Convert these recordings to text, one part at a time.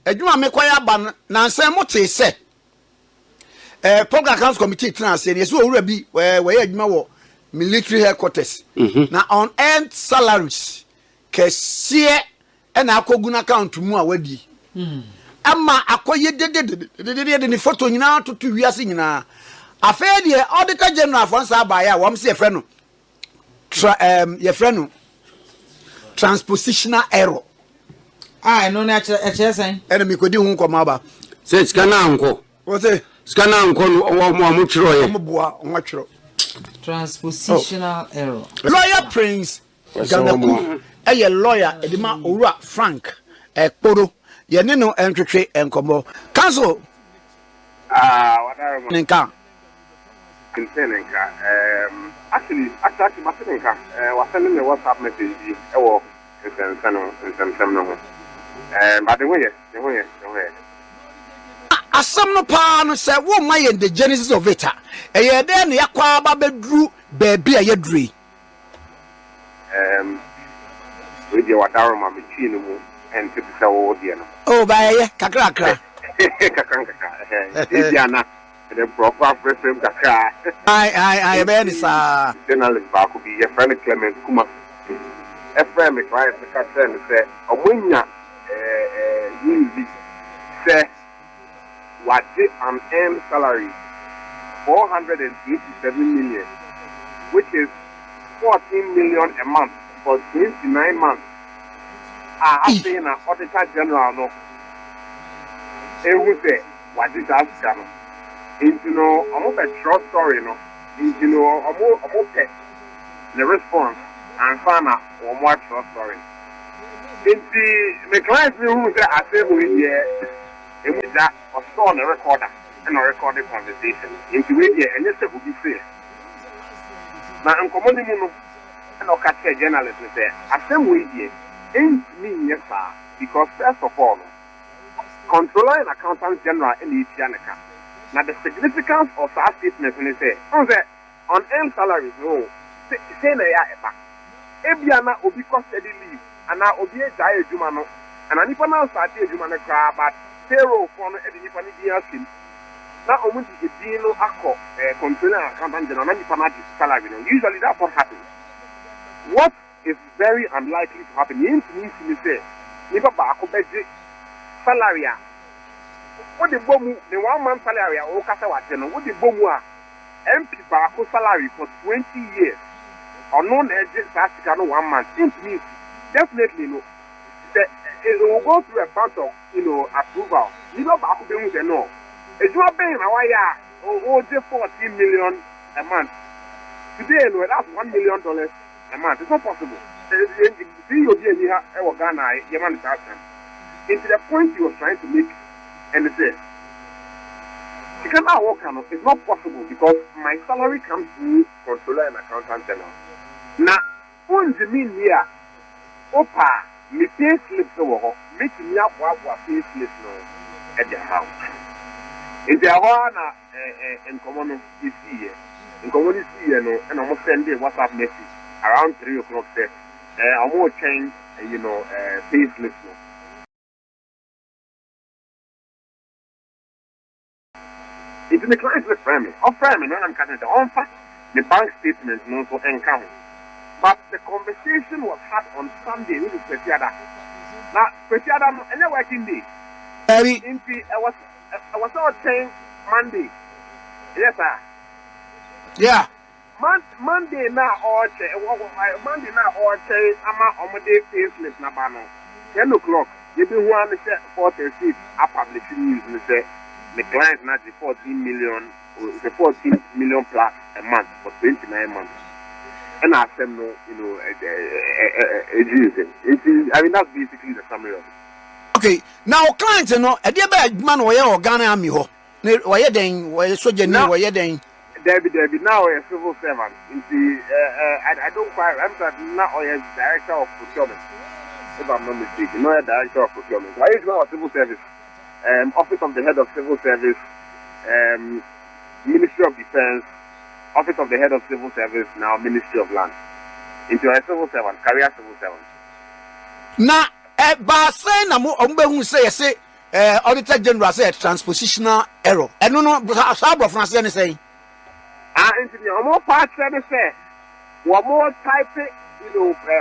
adwuma me kwaya ba na nsan mo te se Public Accounts Committee transfer yes owura bi we adwuma wo military headquarters na on earned salaries kesiye na akogu na account mu a wadi ama akoye de ni photo nyina to wiase nyina afa de auditor general for nsa ba ya wom se yefre no yefre no transpositional error no na eche sen ene kodi hu nkoma ba se skana anko o se skana anko mo chiro ye mo boa o chiro transpositional error lawyer Prince Ganaku lawyer edima owura Frank ekporo ye ne no entwetwe enkomo council whatever ninka Kinsenenka actually Masenenka was sending me WhatsApp message ewo nsensano but the way asam no pa no say wo ma ye the genesis of it ye dey na yakwa ba bedru baabi a yedru we dey wadaro ma me chi no mu and to say wo dey no oh ba ye kakra Diana the proper frame kakra ai be ni sa journalist ba ko bi ye friend Clement Kuma a friend me client me ka say omunya news say what an earned salary 487 million, which is 14 million a month for 29 months. I think an auditor general no. Who say what is that scam? You know, I'm a short story no. You know, I'm okay. The response and find out one more short story. The client who say I say we here. And with that, I saw on a recorder and a recorded conversation. Into it, and yes, it would be fair. Now, I'm commanding you and I'll catch a journalist and say, I say, we here ain't me, yes, sir, because first of all, controller and accountant general in the Tianaka. Now, the significance of our statements, and they say, on earned salaries, no, say, Ebiana will be custody leave, and now will be a diet Jumano, and an Ipana started Jumana crab, but payroll for the Nipani Diasin. Now, only the Dino Ako, controller accountant general, salary. Usually that's what happens. What is very unlikely to happen, means to say, Nipa Bako Beji salary. What the Bomu, the 1 month salary, or Casawateno, what the Bomua, MP Bako salary for 20 years, or non agent Sassicano 1 month, means definitely no. It will go through a bunch of, approval. You know, back then, no. If you are paying a 14 million a month. Today, no, that's $1 million a month. It's not possible. See, you're here, Ghana, Yemen, into the point you were trying to make, and they say, you cannot work on it. It's not possible because my salary comes through controller and accountant general. Now, what do you mean here? Opa. Me pay slips over, make me up what pay slips no at the house. If there are in common this year, in common this year, no, and almost send a WhatsApp message around 3 o'clock. Say, I'm more change, pay slips no. It's in the client's family. Or family, when I'm cutting the on fact, the bank statements no so encounter. But the conversation was had on Sunday with Petiada. Now, Petiada, any working day. I was all saying Monday. Yes, sir. Yeah. Monday now, Monday now, I'm a day payslip Nabano. 10 o'clock, you be one 4:36. I publish news and say the client not the 14 million plus a month for 29 months. And ask them, no, I mean, that's basically the summary of it. Okay, now, clients, a dear bad man, or Ghana Army, why you then, why you so genuine, why you then? Debbie, now a civil servant. I don't quite remember now, or a director of procurement, if I'm not mistaken, no, a director of procurement. Why is now a civil service? Office of the head of civil service, Ministry of Defense. Office of the Head of Civil Service, now Ministry of Land. Into a civil servant, career civil servant. Na, ba say na mo ombe hu say Auditor General said transpositional error. And no, how about France say? Engineer, more parts than say, one more type,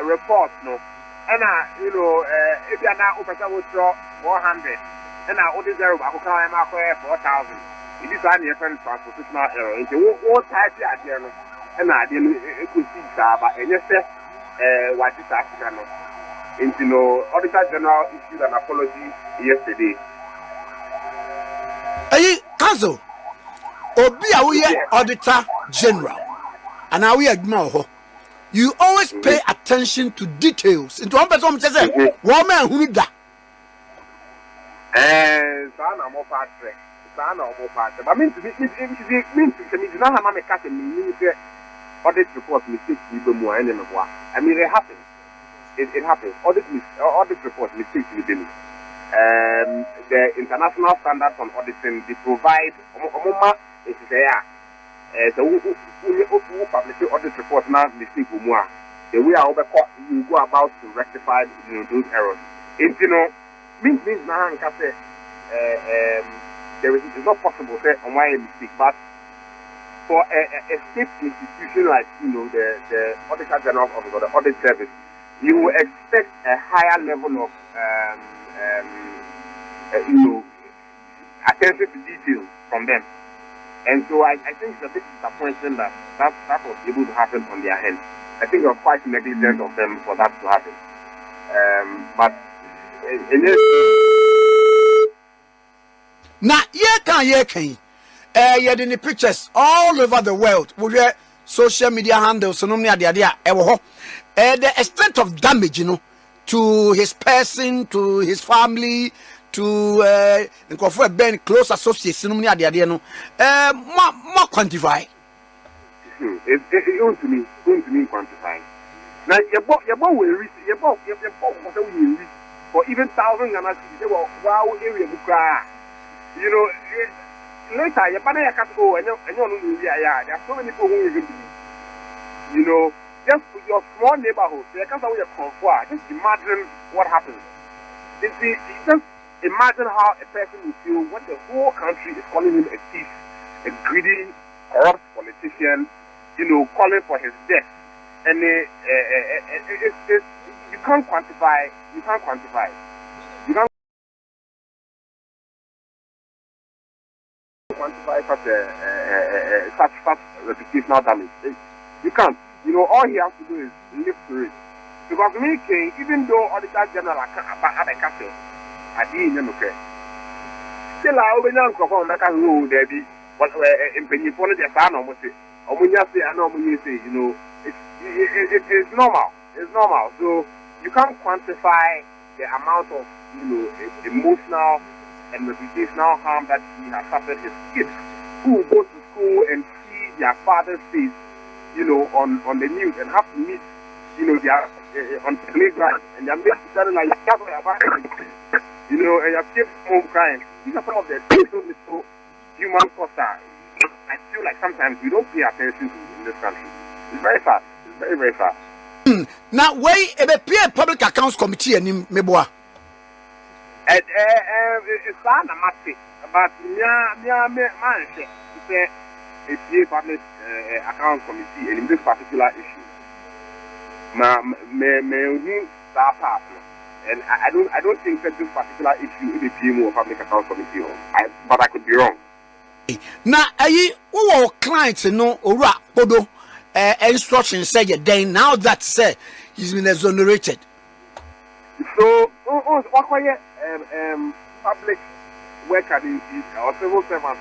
report, no. And if you are now over 400, and I order 0, I will call him out 4,000. It is only a transpositional error. It's all type here, and I didn't see but and yes, what is African? Auditor General issued an apology yesterday. Hey, Council, we are Auditor General, and now we are you always pay attention to details. Into one person says, woman who da. Sana more part. Sana more part. But mean to me, not have a cat and audit report mistakes even more and more. I mean, it happens. It happens. Audit report mistakes within it. The international standards on auditing, they provide is there. So who publish audit report now mistake more. The way I you go about to rectify those errors. It means now there is it's not possible to say on why a mistake, but for a state institution like the Auditor General Office or the Audit Service, you will expect a higher level of attention to detail from them. And so I think it's a bit disappointing that was able to happen on their end. I think it was quite negligent of them for that to happen. But now, you're in the pictures all over the world with your social media handles, the extent of damage, to his person, to his family, to Ben close associates, more quantify. It's going to me quantify. Now, your boy will reach for even thousands and wow area later your partner can go and there are so many people who even believe. Just your small neighborhood, they can't always conform. Just imagine what happens. Just imagine how a person will feel when the whole country is calling him a thief, a greedy, corrupt politician, calling for his death. And you can't quantify. You can't quantify such reputational damage. You can't. All he has to do is live through it. Because even though Auditor General at a castle, I didn't okay. Still, I will not go on that rule there be what in Penny the son almost say, or when you say, I know when you say, it's normal. It's normal. So you can't quantify the amount of emotional and reputational harm that he has suffered his kids who go to school and see their father's face, on the news and have to meet, their on the playground and they're making something like and your kids home crying. These are some of the little human costs that I feel like sometimes we don't pay attention to in this country. It's very fast. It's very, very fast. Now, wait, a public accounts committee and Meboa. It's not a matter, but it's a public account committee and in this particular issue. And I don't think that this particular issue is a PMO public account committee. But I could be wrong. Now, all clients or Odo instructions say then now that said he's been exonerated. So what public worker or civil servants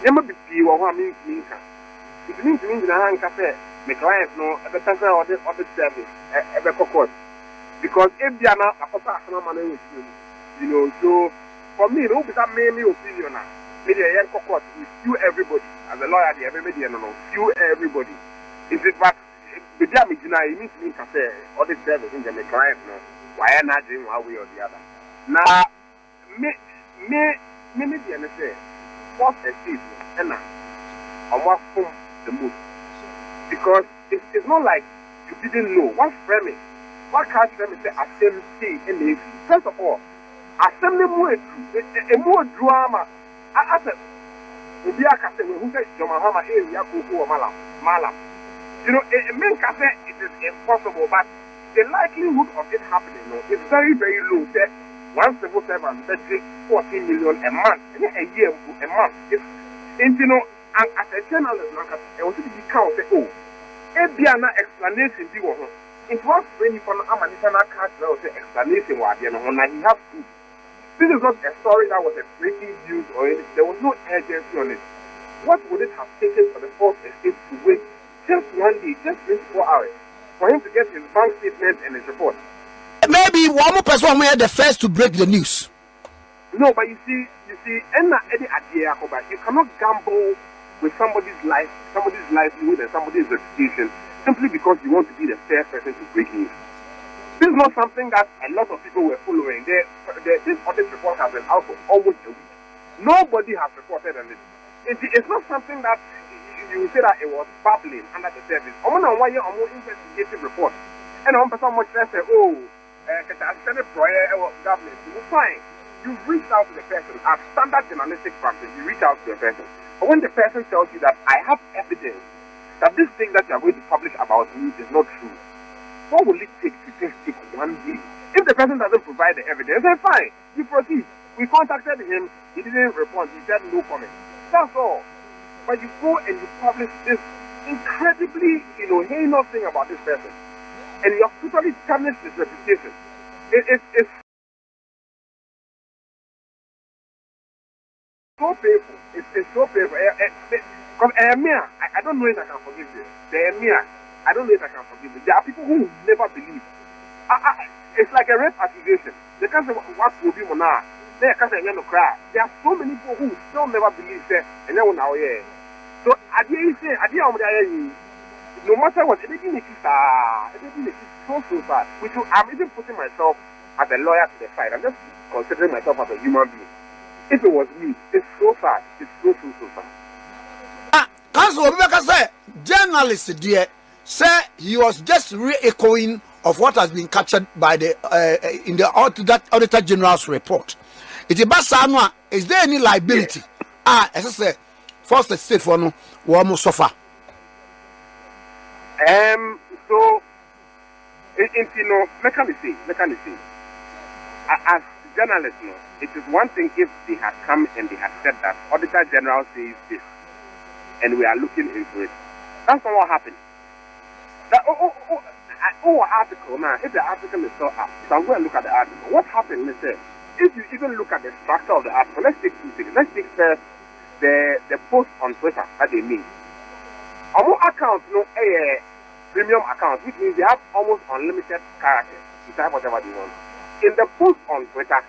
there might be people who mean it means in the hand cafe the clients at the person or the service ever court. Because if they are not a personal money with so for me, no, because mainly opinion now. Maybe a young court will sue everybody. As a lawyer, everybody sue everybody. Is it but the damage now it means me cafe or the service in the client why not doing one way or the other. Now me the NSA force a seat and what from the move. Because it's not like you didn't know. What framing? What catch them is the same thing in the first of all, assembly more drama. I said, we are casting who says Mahama area go Malam. You know, it is impossible, but the likelihood of it happening is very, very low. That one civil servant that takes 14 million a month, a year, a month. And you know, and as a journalist, I want to be counted. Oh, if there are no explanation, it was when you found a Manitana card, there was an explanation what you know, he has to. This is not a story that was a breaking news or anything. There was no urgency on it. What would it have taken for the fourth estate to wait just one day, just 24 hours, for him to get his bank statement and his report? Maybe one more person were the first to break the news. No, but you see, you cannot gamble with somebody's life, somebody's livelihood, and somebody's reputation simply because you want to be the first person to break news. This is not something that a lot of people were following. This audit report has been out for almost a week. Nobody has reported on it. It's not something that you say that it was bubbling under the surface. I'm on one year, I'm on investigative report. And I'm person much less say, fine. You reach out to the person. As standard journalistic practice, you reach out to the person. But when the person tells you that I have evidence that this thing that you are going to publish about me is not true, what will it take to just take one day? If the person doesn't provide the evidence, then fine, you proceed. We contacted him, he didn't respond, he said no comment. That's all. But you go and you publish this incredibly, heinous thing about this person, and you have totally tarnished his reputation. It's so painful. It's so painful. Because I don't know if I can forgive this. I don't know if I can forgive this. There are people who never believe. It's like a rape accusation. They can't say what will be now. They can't say no cry. There are so many people who still never believe that, and then now so no matter what, everything is so sad. Which I'm even putting myself as a lawyer to the side. I'm just considering myself as a human being. If it was me, it's so sad. It's so sad. Council Obeka said, journalist dear, say he was just re-echoing of what has been captured by the in the Auditor General's report. Is there any liability? As I say, first state for no one suffer. So, let me see. As journalists, it is one thing if they had come and they had said that Auditor General says this, and we are looking into it. That's not what happened. That article now. If the article is still up, so I'm going to look at the article. What happened? Listen, if you even look at the structure of the article, let's take two things. Let's take first the post on Twitter that they made. Our account, a premium account, which means they have almost unlimited characters to type whatever they want. In the post on Twitter,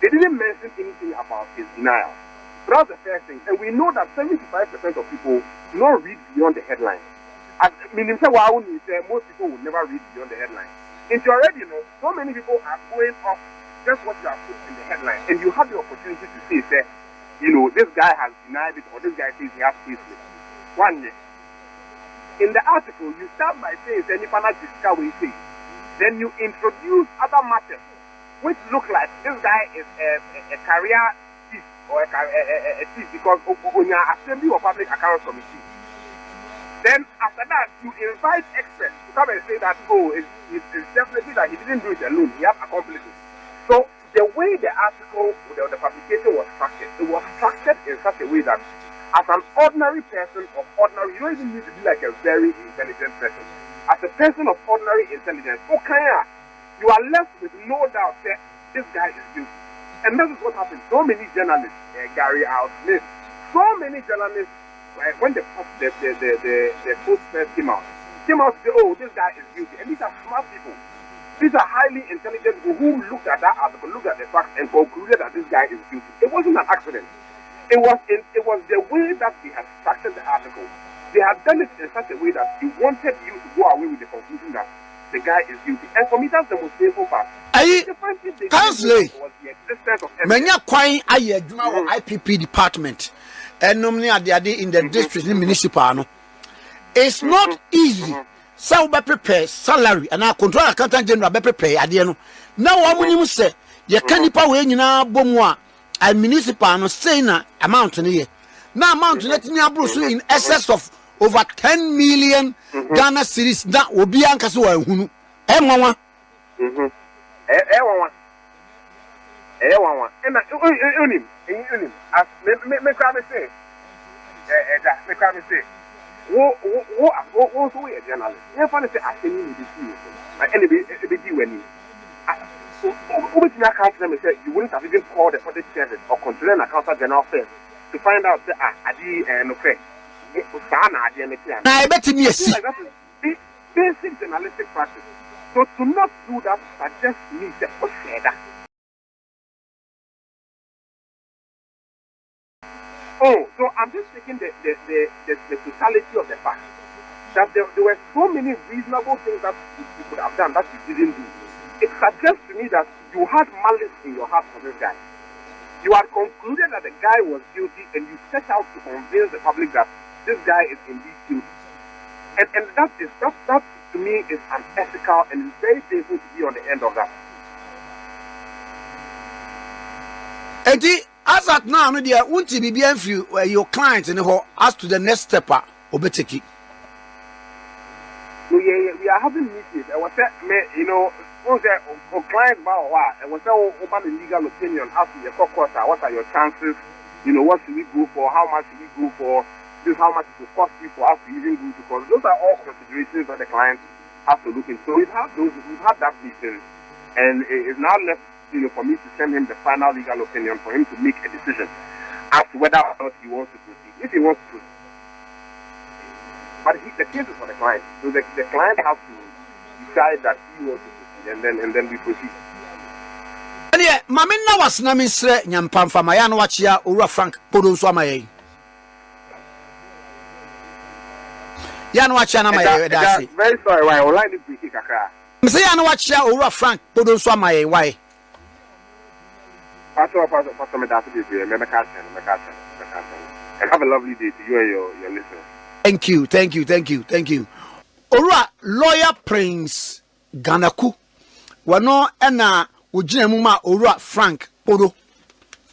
they didn't mention anything about his denial. So that's the first thing. And we know that 75% of people do not read beyond the headline. Most people will never read beyond the headline. And you already know, so many people are going off just what you have put in the headline. And you have the opportunity to say, this guy has denied it, or this guy says he has faith with it. One day. In the article, you start by saying, then you introduce other matters, which look like this guy is a career thief, or a thief because on your Assembly or Public Accounts Committee. Then after that, you invite experts to come and say that, it's definitely that he didn't do it alone, he has accomplices. So the way the article, the publication was structured, it was structured in such a way that as an ordinary person of ordinary, you don't even need to be like a very intelligent person. As a person of ordinary intelligence, you are left with no doubt that this guy is guilty. And that is what happened. So many journalists, Gary Smith, so many journalists, when the post first came out to say, this guy is guilty. And these are smart people. These are highly intelligent people who looked at that article, looked at the facts, and concluded that this guy is guilty. It wasn't an accident. It was the way that they had structured the article. They had done it in such a way that he wanted you to go away with the conclusion that the guy is guilty. And for me, that's the most painful part. Councillor, many quite IPP department and normally are in the district municipal. It's not easy. So be prepare salary and our control accountant general be prepare at the end. Now I'm say ye kanipa we nyina bomu a municipal no say na amount ne ye na amount na timi abro so in excess of over 10 million Ghana cedis na obi anka so wa hunu e nwanwa and unim as me can say me can say wo so we journalist you find say asemi ni this my enemy be when so over to account them say you wouldn't have even called the audit service or control an accountant general first to find out say adi no fair na adi na clear na e betimi esi that is basic journalistic practice. So to not do that suggests me that so I'm just taking the totality of the fact that there were so many reasonable things that you could have done that you didn't do. It suggests to me that you had malice in your heart for this guy. You had concluded that the guy was guilty and you set out to convince the public that this guy is indeed guilty. And that to me is unethical and it's very painful to be on the end of that. Edi as at now no dia wonti bibia mfi your client in ho as to the next step obeteki. No, we are having meetings. I was client about what I was open the legal opinion as to your court. What are your chances? What should we go for? How much should we go for? This is how much it will cost you for us to even go to court. Those are all considerations that the client has to look into. So we've had that meeting, and it's now left for me to send him the final legal opinion for him to make a decision as to whether or not he wants to proceed. If he wants to proceed. But the case is for the client. So the client has to decide that he wants to proceed, and then we proceed. And yeah, Mamina was Namisre Nyampam from Mayan Wachia Ura Frank Podunso Maye. Yan Wachana Maye. Very sorry, why I would like to be Kaka. Say Yan Wachia Ura Frank Podunso Maye. Why? Pastor, and have a lovely day to you and your listeners. Thank you. Ora lawyer Prince Ganaku. Wano ena ujine muma Ora Frank Podo.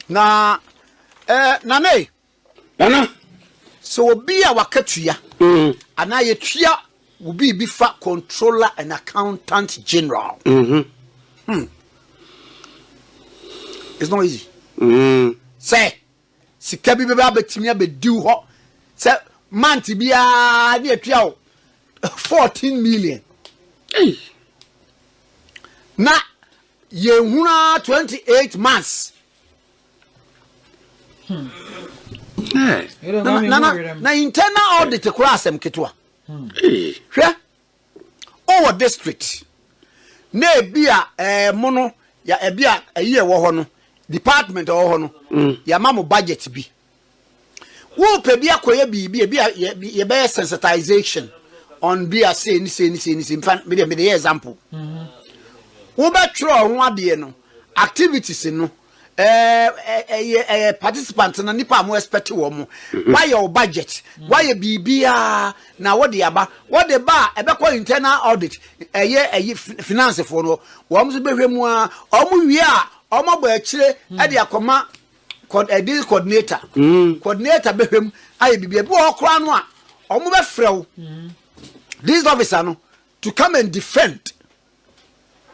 Na nane. Nana. So obi a wakatuya. Ana yetua obi bifa controller and accountant general. It's not easy. Say sikabi beba betimi abedi ho. Say Manti bia near 14 million. Hey. Na yehuna 28 months. Hey. Na internal audit class em ketwa. Hey. Hwe? Our district. Na bia mono ya bia aye wo ho no department wo ho no ya mamo budget bi. Wo pe bia koye bia ye be sensitization on bia say ni me example. Wo be tro ho ade no activities no participants na nipa mo expect wo mo why your budget why bibia na what the aba what the ba e be call internal audit finance for no wo mo so be hwemu a o mo wi a o mo ba akire e de akoma this coordinator coordinator behwem aye bibia bi o kora no a o mo be frew this officer no to come and defend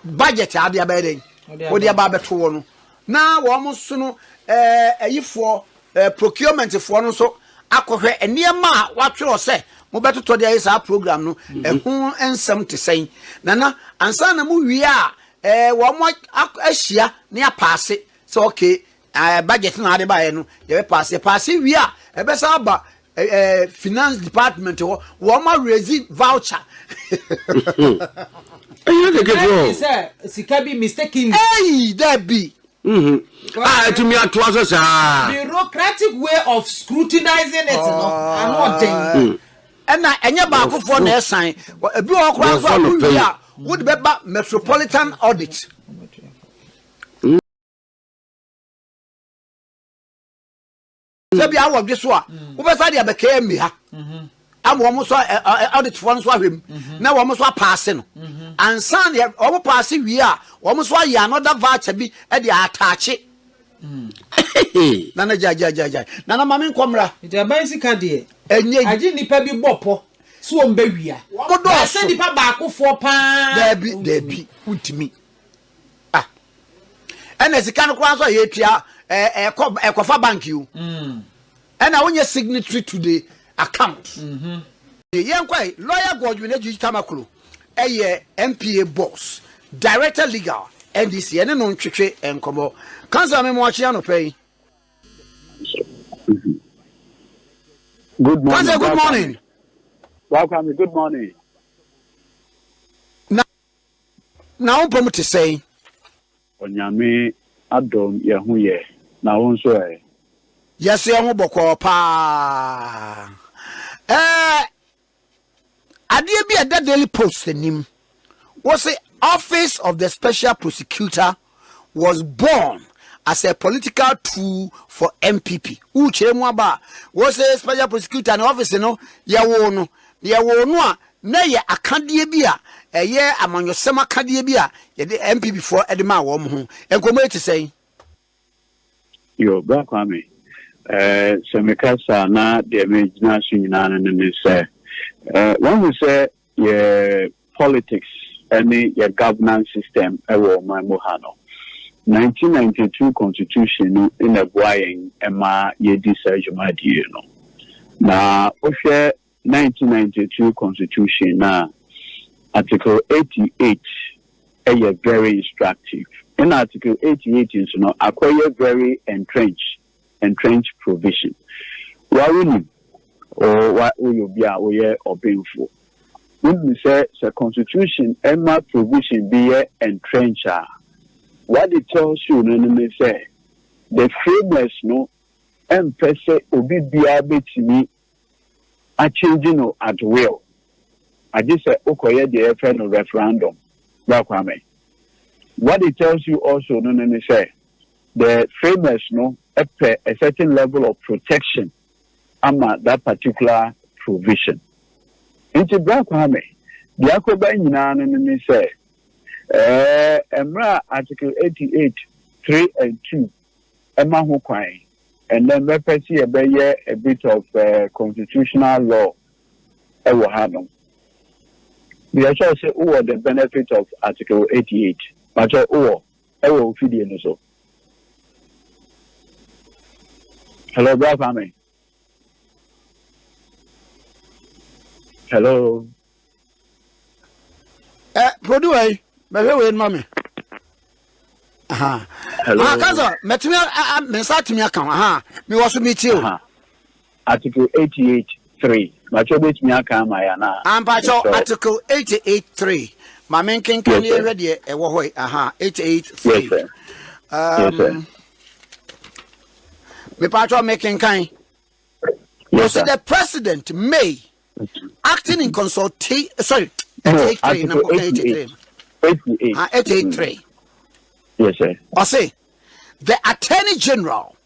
budget ade abeden wo de aba beto wo no na wo mo so no ayifo procurement for no so akohwe eniema a watwero se mo betoto de ayisa program no ehu ensem te sen nana ansa na mo wi a wo mo ahia na ya pass so okay budget na ade ba ye no ye pass wi a e be sa ba finance department wo ma raise voucher Sikabi mistaken. Hey, that be. To me at was bureaucratic way of scrutinizing it. I'm not saying. And I back for the sign. A bureaucrat would be metropolitan audit. So be our this one. Who was I became me? am wɔn so audit for no so ahwem na wɔn so pass no ansan ye wɔn pass wi a wɔn so ayi another voucher bi e dey attach na ja na mama nkomra ija ban sika de enye agi nipa bi bopo so wɔn ba wi a wɔn do so nipa ba akofo pa debi untimi ena sika no kwa so ye tua ekofa bank you ena wonye signatory to the account yen kwai lawyer Godwin Ejita Makulu eye MPA boss director legal NDC ene no ntwetwe enkomo kansa me mo achia no pay. Good morning. Kansa, good morning. Welcome. Good morning. Now pom to say Onyame adom ye hu ye na won so e yes ye hu bokọ pa adie bi ada Daily Post nim was the office of the special prosecutor was born as a political tool for MPP uche mu aba was the special prosecutor in office no ye wo no a na ye akadie bi a eye amanyosem akadie bi a ye de MPP for edema wo ho enkomo eti sei yo ba kwame semekasa na de mejina so nyina ne se when we say ye politics any your governance system ewo mamuhano 1992 constitution in a boying ema ye disajumadi no na ohwe 1992 constitution na article 88 is very instructive. In article 88 is no acquire very entrenched provision. Why will or what will you be aware or painful? When we say the constitution emma provision be entrenched, what it tells you no say the framers no empese obi bia betimi a changing at will. I just say okoye the FN referendum. What it tells you also no say the framers no a certain level of protection ama that particular provision. Into Bwakwame, the akoba nyina no say emra article 88 3 and 2 ema ho kwan and then repesi a bit of constitutional law ewo hanom. We actually say who the benefit of article 88 but ewo fidie no so. Hello Bwakwame. Hello. Produce we mama. Hello. Kanza, metimi mensatimi aka. Me was meet you. Article 88.3. Macho bet me aka ma ya na. Ampacho article 88.3. Ma menken kan ye ready e wo hoi. 88.3. Yes, sir. Me pacho making kan. Yes, sir. The president may acting in consultation 88.3 number 88. 88.3. Yes, sir. Or say, the Attorney General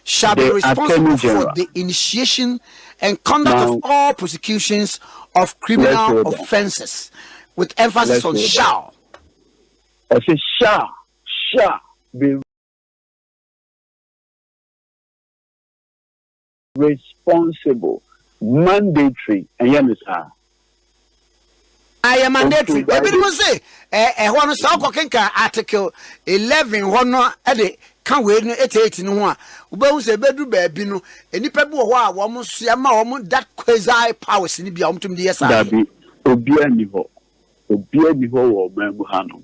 shall be responsible for the initiation and conduct of all prosecutions of criminal offences, with emphasis on shall. I say shall be responsible, mandatory, and you understand? I am mandatory. Maybe you say, one South Kokenka article 11, one ede can wait no 88 no one. Ube say bedru baby no, any people who are almost that quasi powers in the to the SI. Dabi, Obia Niho or Mamuhano.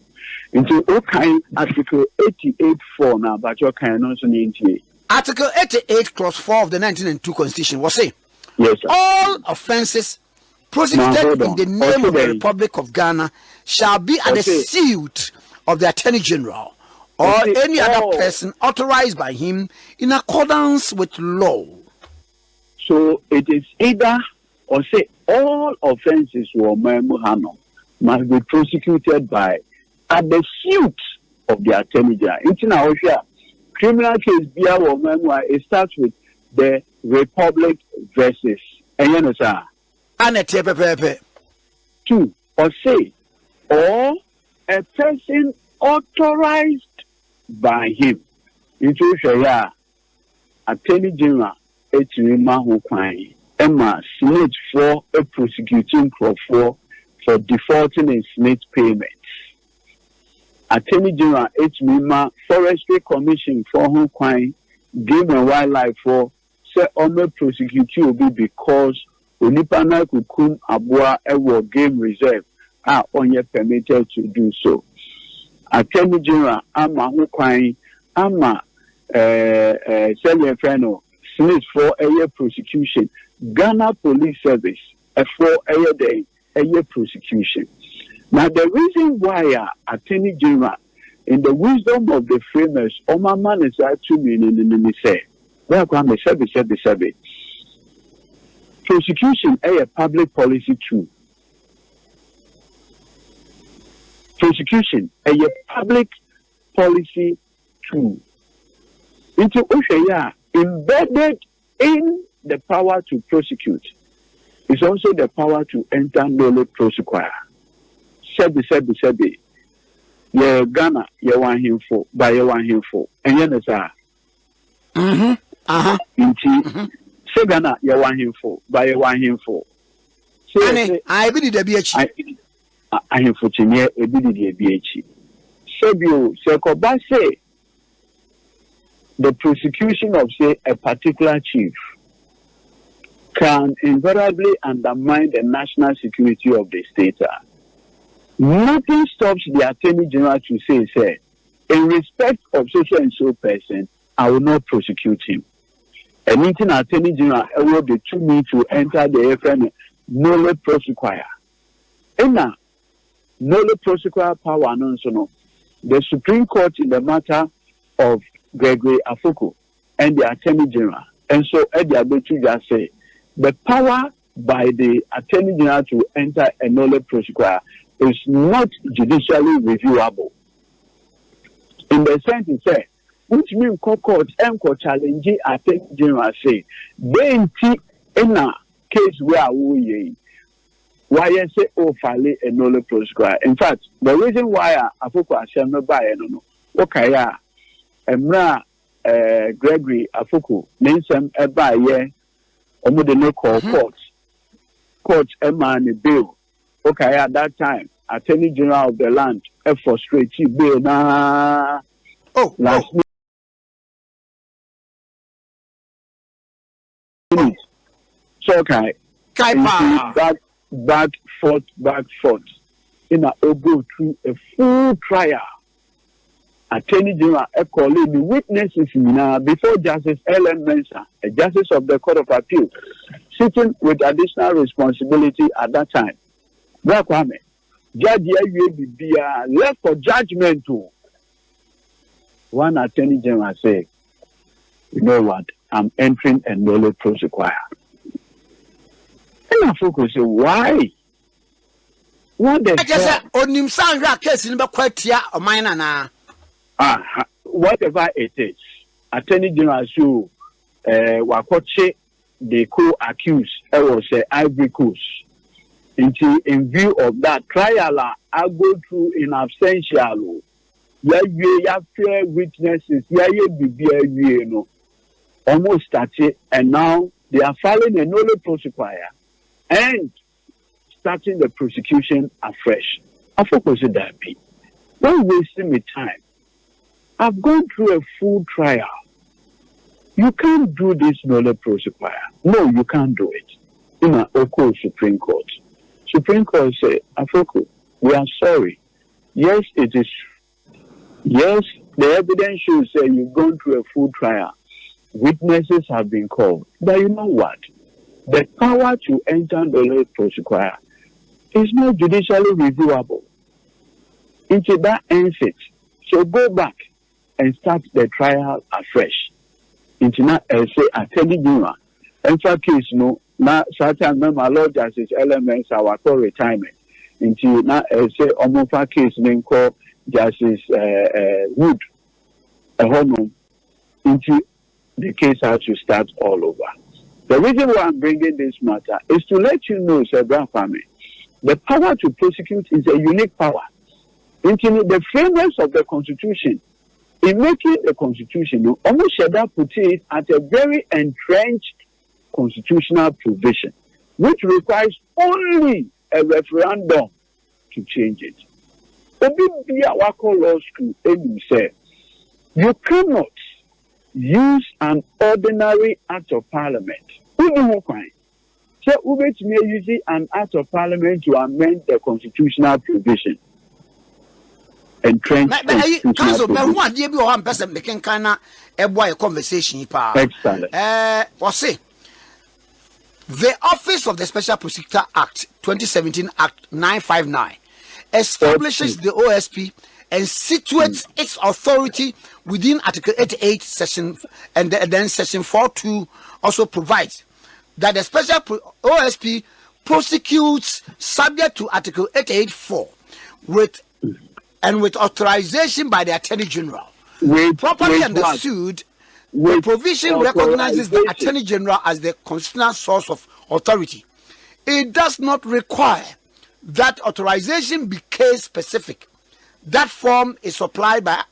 Into all kind article 88.4 now, but your kind also need Article 88, clause 4 of the 1992 Constitution was say, yes, sir. All offences prosecuted in the name of the Republic of Ghana shall be at the suit of the Attorney General or any other person authorized by him in accordance with law. So it is either or say all offences must be prosecuted by at the suit of the Attorney General. In our criminal case, it starts with the Republic versus. And you understand? Anete pepepe. 2 or say or a person authorized by him. Into Shaya Attorney General Etirima Hukwan Emma Senate for a prosecuting crop for defaulting in Senate payments. Attorney General Etirima Forestry Commission for Hukwan Game and Wildlife for say Ome prosecute you because Onipana Kukum Abua Ewo Game Reserve are only permitted to do so. Attorney General Ama Hukwan Ama Senate for a year prosecution. Ghana Police Service for a year prosecution. Now the reason why Attorney General, in the wisdom of the framers, Oma man is actually in say, prosecution is a public policy tool. Prosecution is a public policy tool. Into Oshaya, embedded in the power to prosecute is also the power to enter nolo prosequire. Sebi. Ye Ghana, ye want him for, by ye want him for. And yen is Inti, say Ghana, ye want him for, by ye want him for. I believe the BH. I am for Chine, a biddy BH. Sebio, Sekoba say, the prosecution of, say, a particular chief can invariably undermine the national security of the state. Nothing stops the Attorney General to say, in respect of so and so person, I will not prosecute him. And meeting Attorney General will be to me to enter the FN nolo prosequire. And now, nolo prosequire power no. The Supreme Court in the matter of Gregory Afoko and the Attorney General. And so Eddie Abetu just say the power by the Attorney General to enter a nolo prosequire is not judicially reviewable. In the sense it says, which means court and challenge Attorney General say, they in a case where we why you say file a nolo prosequire. In fact, the reason why Afoko Asem no buy no okay Emra Gregory Afoko Nensem eba ye omo de no call court emma bill. Okay, at that time, Attorney General of the land frustrated bill na last minute. So okay, back forth in a go through a full trial. Attorney General calling the witnesses before Justice Ellen Mensah, a justice of the Court of Appeal, sitting with additional responsibility at that time. Kwame, Judge left for judgment too. One Attorney General said, you know what, I'm entering a nolo prosequire. And I focus say, why? What the hell? Whatever it is, Attorney General show Wakoche the co-accused was Ivory Coast. In view of that trial, I go through in absentia. Yeah, fair witnesses. Yeah, almost started, and now they are filing a nolo prosequire and starting the prosecution afresh. I focus on that. Don't waste me time. I've gone through a full trial. You can't do this nolo prosequire. No, you can't do it. In an Oko Supreme Court. Supreme Court say, Afoko, we are sorry. Yes, it is. Yes, the evidence shows that you've gone through a full trial. Witnesses have been called. But you know what? The power to enter the prosequire is not judicially reviewable. Into that ends it. So go back and start the trial afresh. Into that, say, Attorney General. In fact, case, no, now, certain member Lord Justice elements our call retirement. Into now, say, Omofa case, name called Justice Wood, a home. Into the case has to start all over. The reason why I'm bringing this matter is to let you know, Sir Kwame, the power to prosecute is a unique power. In the framers of the Constitution, in making the Constitution, almost put it at a very entrenched constitutional provision, which requires only a referendum to change it. Law School, you cannot use an ordinary act of parliament. So, Ubet may use an act of parliament to amend the constitutional provision. Entrenched Council, but one dear be one person making kind of a conversation. Excellent. Say the Office of the Special Prosecutor Act 2017 Act 959 establishes the OSP and situates its authority within Article 88 section, and then section 42 also provides that the special OSP prosecutes subject to Article 88(4) with authorization by the Attorney General. Properly understood, the provision recognizes the Attorney General as the constitutional source of authority. It does not require that authorization be case specific. That form is supplied by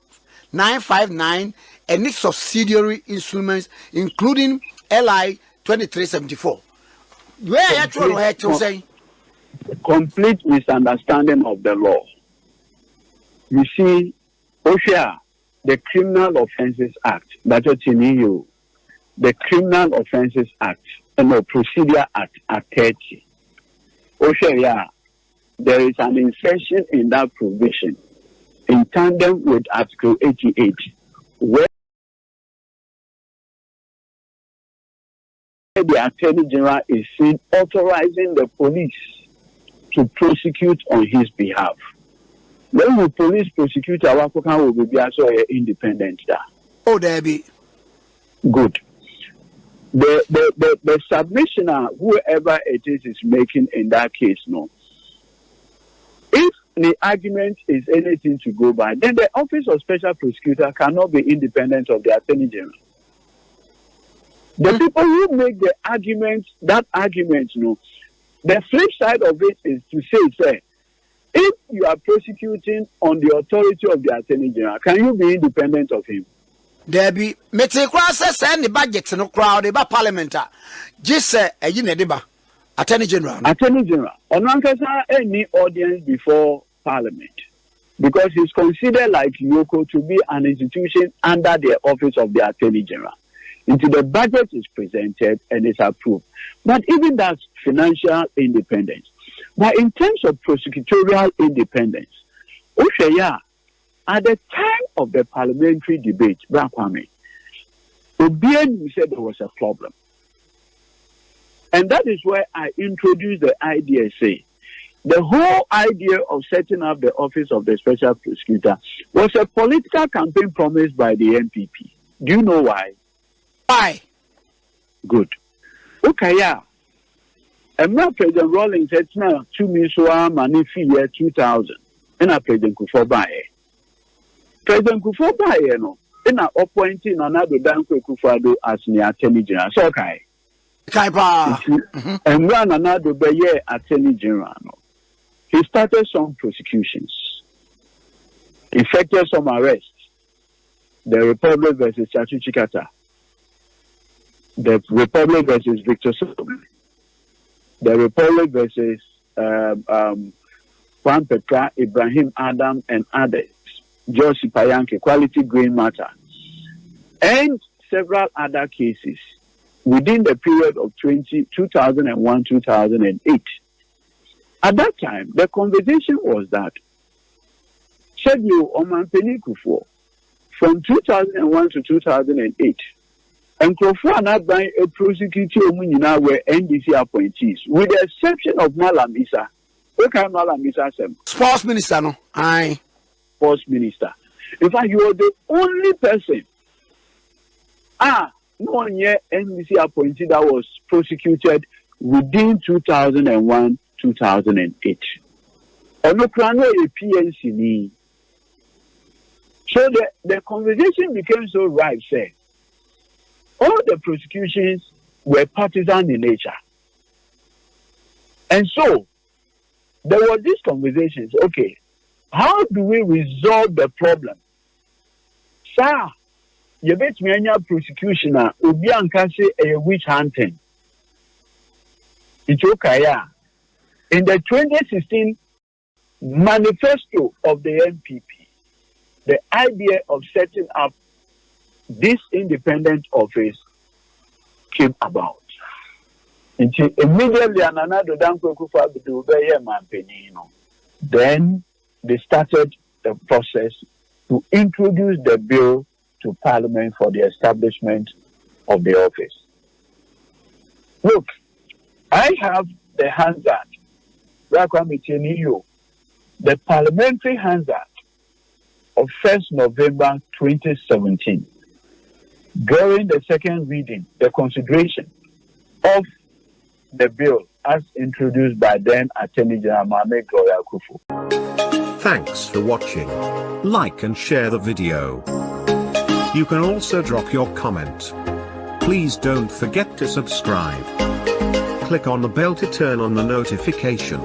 959 and its subsidiary instruments, including LI 2374. Where are you saying? Complete misunderstanding of the law. You see, OSHA, the Criminal Offences Act, that's what you need. The Criminal Offences Act, and the Procedure Act, otchere. OSHA, there is an insertion in that provision in tandem with Article 88, where the Attorney General is seen authorizing the police to prosecute on his behalf. When the police prosecute, our will be also independent. Oh, there be good. The submissioner, whoever it is making in that case, no. If the argument is anything to go by, then the Office of Special Prosecutor cannot be independent of the Attorney General. The people who make the argument, that argument, no, the flip side of it is to say, if you are prosecuting on the authority of the Attorney General, can you be independent of him? There be Metekwa send the budget no crowd about parliament. Just say a unediba. Attorney General. Attorney General. Onankasa any audience before Parliament. Because he's considered like Yoko to be an institution under the office of the Attorney General. Until the budget is presented and is approved. But even that's financial independence. But in terms of prosecutorial independence, Oshaya, at the time of the parliamentary debate, Kwame, Obian said there was a problem. And that is where I introduced the idea, say, the whole idea of setting up the Office of the Special Prosecutor was a political campaign promised by the NPP. Do you know why? Why? Good. Okay, yeah. And now President Rawlings said now 2 million year 2000. And now President Akufo Addo. President Akufo Addo, no, and now appointing another Danko Akufo as the Attorney General. So okay. And run another year Attorney General. No. He started some prosecutions, effected some arrests. The Republic versus Chachu Chikata, the Republic versus Victor Sotome, the Republic versus Juan Petra, Ibrahim Adam, and others, Josie Payanke, Quality Grain Matter, and several other cases within the period of 2001-2008. At that time, the conversation was that from 2001 to 2008, and Kojo Annan a prosecutor were NDC appointees, with the exception of Malam Issa. What kind of Malam Issa? Sports Minister, no? Aye. Sports Minister. In fact, you were the only person. No one year NDC appointee that was prosecuted within 2001-2008. Onokrano a PNC ni. So the conversation became so ripe, say, all the prosecutions were partisan in nature. And so, there were these conversations, okay, how do we resolve the problem? Sir, you bet me any prosecution, Ubi Ankasi a witch hunting. It's okay. In the 2016 manifesto of the NPP, the idea of setting up this independent office came about. Immediately, another Kweku Annan, then they started the process to introduce the bill to Parliament for the establishment of the office. Look, I have the Hansard, the Parliamentary Hansard of 1st November 2017, during the second reading, the consideration of the bill as introduced by then Attorney General Mahamadu Akufo. Thanks for watching. Like and share the video. You can also drop your comment. Please don't forget to subscribe. Click on the bell to turn on the notification.